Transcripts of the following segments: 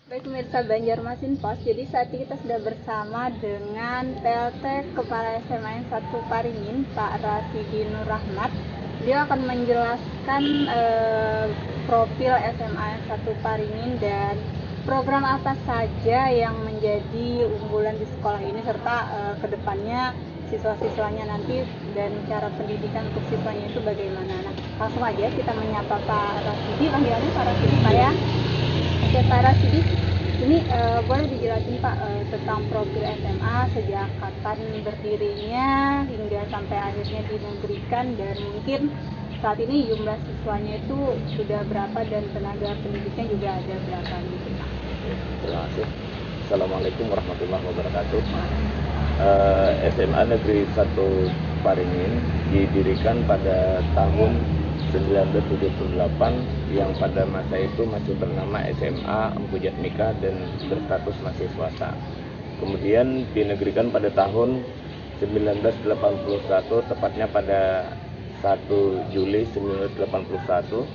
Baik pemirsa Banjarmasin Pos, jadi saat ini kita sudah bersama dengan PLT Kepala SMA yang 1 Paringin, Pak Rasidi Nur Rahmat. Dia akan menjelaskan profil SMA yang 1 Paringin dan program apa saja yang menjadi unggulan di sekolah ini serta kedepannya siswa-siswanya nanti dan cara pendidikan untuk siswanya itu bagaimana. Nah, langsung aja kita menyapa Pak Rasidi, panggilannya Pak Rasidi Pak ya. Oke Pak Rasidi, ini boleh dijelasin Pak tentang profil SMA sejak kapan berdirinya hingga sampai akhirnya dinegerikan, dan mungkin saat ini jumlah siswanya itu sudah berapa dan tenaga pendidiknya juga ada berapa gitu Pak. Terima kasih. Assalamualaikum warahmatullahi wabarakatuh. SMA Negeri 1 Paringin didirikan pada tahun 1978 yang pada masa itu masih bernama SMA Empu Jatmika dan berstatus masih swasta. Kemudian dinegerikan pada tahun 1981, tepatnya pada 1 Juli 1981.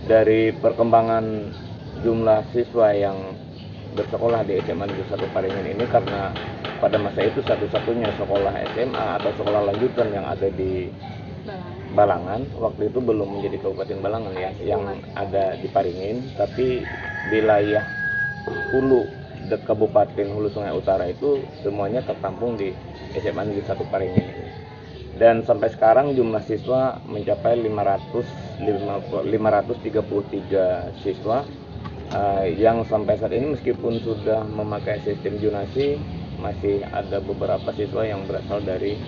Dari perkembangan jumlah siswa yang bersekolah di SMA Negeri 1 Paringin ini, karena pada masa itu satu-satunya sekolah SMA atau sekolah lanjutan yang ada di Balangan, waktu itu belum menjadi Kabupaten Balangan ya, yang ada di Paringin, tapi wilayah hulu Kabupaten Hulu Sungai Utara itu semuanya tertampung di SMA Negeri 1 Paringin ini. Dan sampai sekarang jumlah siswa mencapai 533 siswa yang sampai saat ini meskipun sudah memakai sistem zonasi, masih ada beberapa siswa yang berasal dari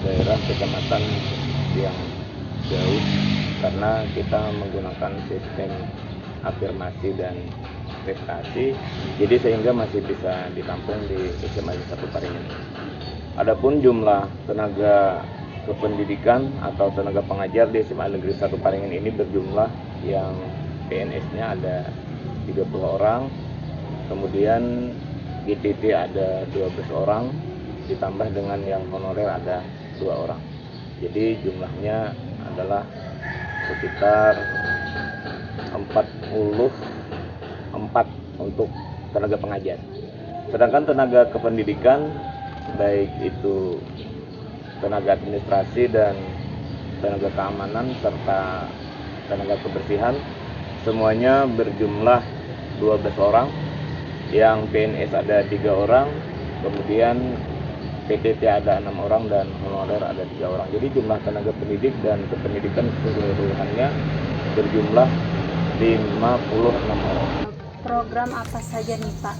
daerah kecamatan yang jauh karena kita menggunakan sistem afirmasi dan prestasi, jadi sehingga masih bisa ditampung di SMA 1 Paringin. Adapun jumlah tenaga kependidikan atau tenaga pengajar di SMA Negeri 1 Paringin ini berjumlah yang PNS-nya ada 30 orang, kemudian GTT ada 12 orang, ditambah dengan yang honorer ada 2 orang. Jadi jumlahnya adalah sekitar 44 untuk tenaga pengajar. Sedangkan tenaga kependidikan, baik itu tenaga administrasi dan tenaga keamanan serta tenaga kebersihan, semuanya berjumlah 12 orang, yang PNS ada 3 orang, kemudian PTT ada 6 orang dan honorer ada 3 orang. Jadi jumlah tenaga pendidik dan kependidikan keseluruhannya berjumlah 56 orang. Program apa saja nih Pak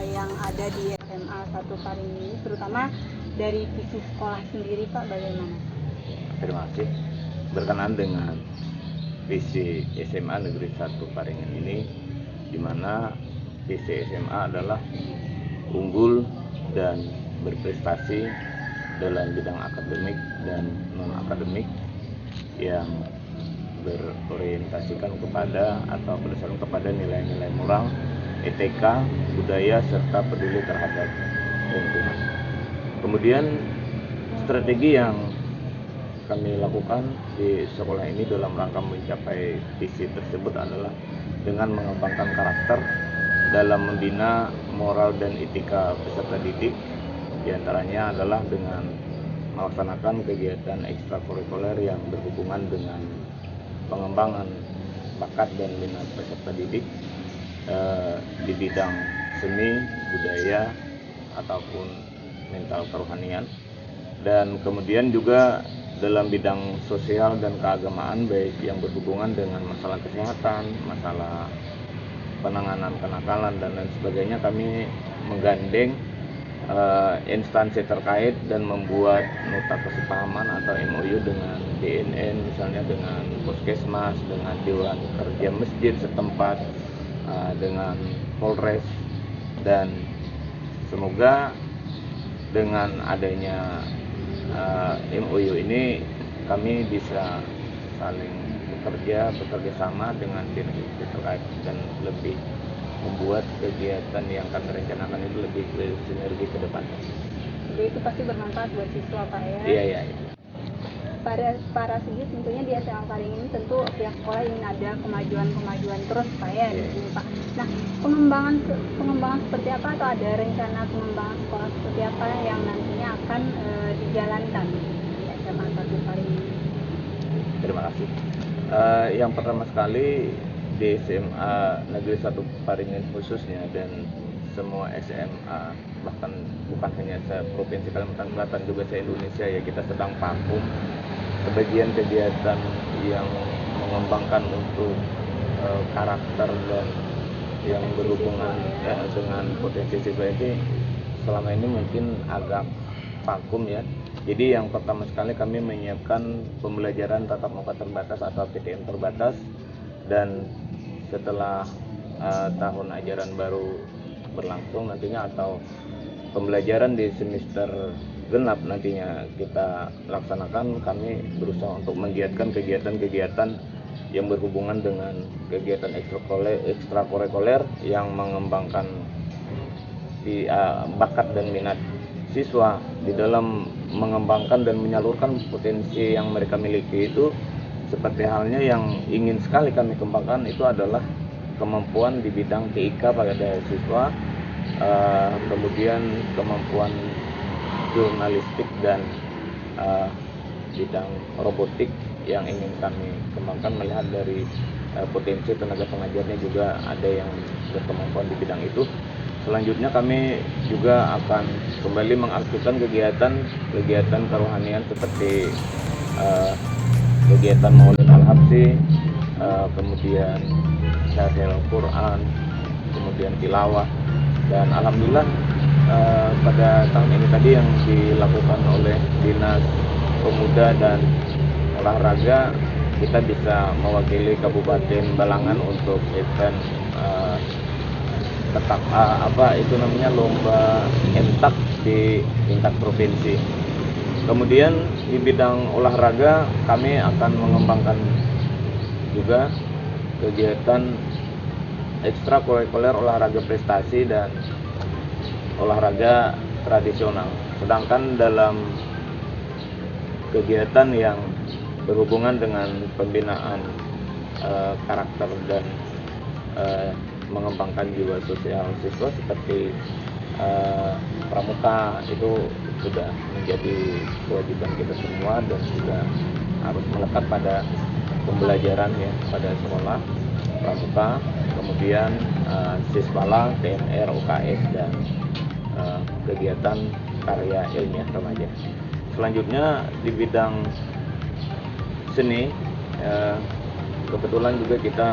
yang ada di SMA 1 Paringin ini, terutama dari visi sekolah sendiri Pak, bagaimana? Terima kasih. Berkenaan dengan visi SMA Negeri 1 Paringin ini, di mana visi SMA adalah unggul dan berprestasi dalam bidang akademik dan non-akademik yang berorientasikan kepada atau berdasarkan kepada nilai-nilai moral, etika, budaya, serta peduli terhadap lingkungan. Kemudian strategi yang kami lakukan di sekolah ini dalam rangka mencapai visi tersebut adalah dengan mengembangkan karakter dalam membina moral dan etika peserta didik. Di antaranya adalah dengan melaksanakan kegiatan ekstrakurikuler yang berhubungan dengan pengembangan bakat dan minat peserta didik di bidang seni, budaya, ataupun mental kerohanian. Dan kemudian juga dalam bidang sosial dan keagamaan, baik yang berhubungan dengan masalah kesehatan, masalah penanganan kenakalan dan lain sebagainya, kami menggandeng instansi terkait dan membuat nota kesepahaman atau MOU dengan DNN, misalnya dengan Puskesmas, dengan Dewan Kerja Masjid setempat, dengan Polres, dan semoga dengan adanya MOU ini kami bisa saling bekerja sama dengan dinas terkait dan lebih membuat kegiatan yang kami rencanakan itu lebih sinergi ke depan. Jadi itu pasti bermanfaat buat siswa Pak ya? Iya. para segi tentunya di SMA Paringin ini tentu pihak sekolah ingin ada kemajuan terus Pak ya di sini Pak. Nah, pengembangan seperti apa atau ada rencana pengembangan sekolah seperti apa yang nantinya akan dijalankan di SMA 1 Paringin? Terima kasih. Yang pertama sekali di SMA Negeri 1 Paringin khususnya dan semua SMA bahkan bukan hanya se-Provinsi Kalimantan Selatan juga se-Indonesia ya, kita sedang vakum sebagian kegiatan yang mengembangkan untuk karakter dan yang berhubungan dengan potensi siswa ini selama ini mungkin agak vakum ya. Jadi yang pertama sekali kami menyiapkan pembelajaran tatap muka terbatas atau PTM terbatas, dan setelah tahun ajaran baru berlangsung nantinya atau pembelajaran di semester genap nantinya kita laksanakan, kami berusaha untuk menggiatkan kegiatan-kegiatan yang berhubungan dengan kegiatan ekstrakurikuler yang mengembangkan bakat dan minat siswa di dalam mengembangkan dan menyalurkan potensi yang mereka miliki. Itu seperti halnya yang ingin sekali kami kembangkan itu adalah kemampuan di bidang TIK pada siswa, kemudian kemampuan jurnalistik dan bidang robotik yang ingin kami kembangkan, melihat dari potensi tenaga pengajarnya juga ada yang berkemampuan di bidang itu. Selanjutnya kami juga akan kembali mengaktifkan kegiatan kerohanian seperti kegiatan Maulid Al-Habsyi, kemudian Syarhil Quran, kemudian tilawah, dan alhamdulillah pada tahun ini tadi yang dilakukan oleh Dinas Pemuda dan Olahraga, kita bisa mewakili Kabupaten Balangan untuk event lomba entak di tingkat provinsi. Kemudian di bidang olahraga kami akan mengembangkan juga kegiatan ekstrakurikuler olahraga prestasi dan olahraga tradisional. Sedangkan dalam kegiatan yang berhubungan dengan pembinaan karakter dan mengembangkan jiwa sosial siswa seperti pramuka, itu sudah menjadi kewajiban kita semua dan juga harus melekat pada pembelajaran ya pada sekolah pramuka, kemudian Siswala, TNR, UKS, dan kegiatan karya ilmiah remaja. Selanjutnya di bidang seni, kebetulan juga kita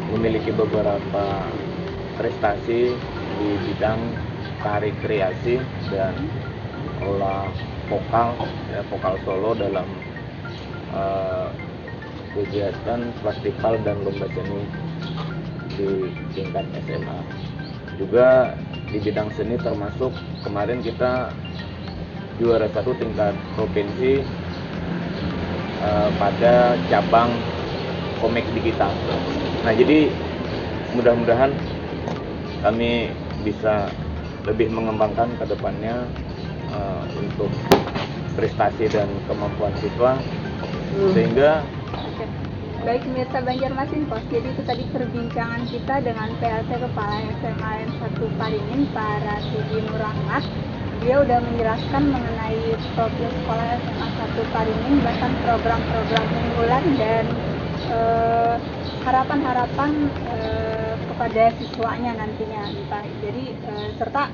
memiliki beberapa prestasi di bidang tari kreasi dan olah vokal solo dalam kegiatan festival dan lomba seni di tingkat SMA. Juga di bidang seni termasuk kemarin kita juara 1 tingkat provinsi pada cabang komik digital. Nah, jadi mudah-mudahan kami bisa lebih mengembangkan ke depannya untuk prestasi dan kemampuan siswa sehingga Baik pemirsa Banjarmasin Pos, jadi itu tadi perbincangan kita dengan PLT Kepala SMA N1 Paringin, Pak Rasidi Nur Rahmat. Dia udah menjelaskan mengenai profil sekolah SMA 1 Paringin, bahkan program-program unggulan dan harapan-harapan kepada siswanya nantinya, Pak. Jadi serta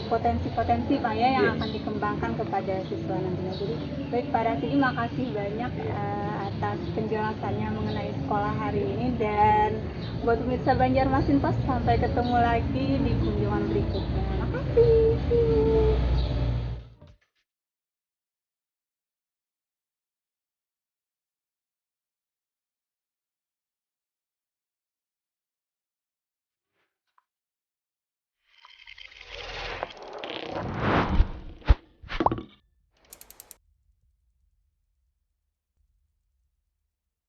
potensi-potensi Pak ya yang akan dikembangkan kepada siswa nantinya. Jadi baik Pak Rasidi, makasih banyak atas penjelasannya mengenai sekolah hari ini, dan buat pemirsa Banjarmasin Pos, sampai ketemu lagi di kunjungan berikutnya. Makasih.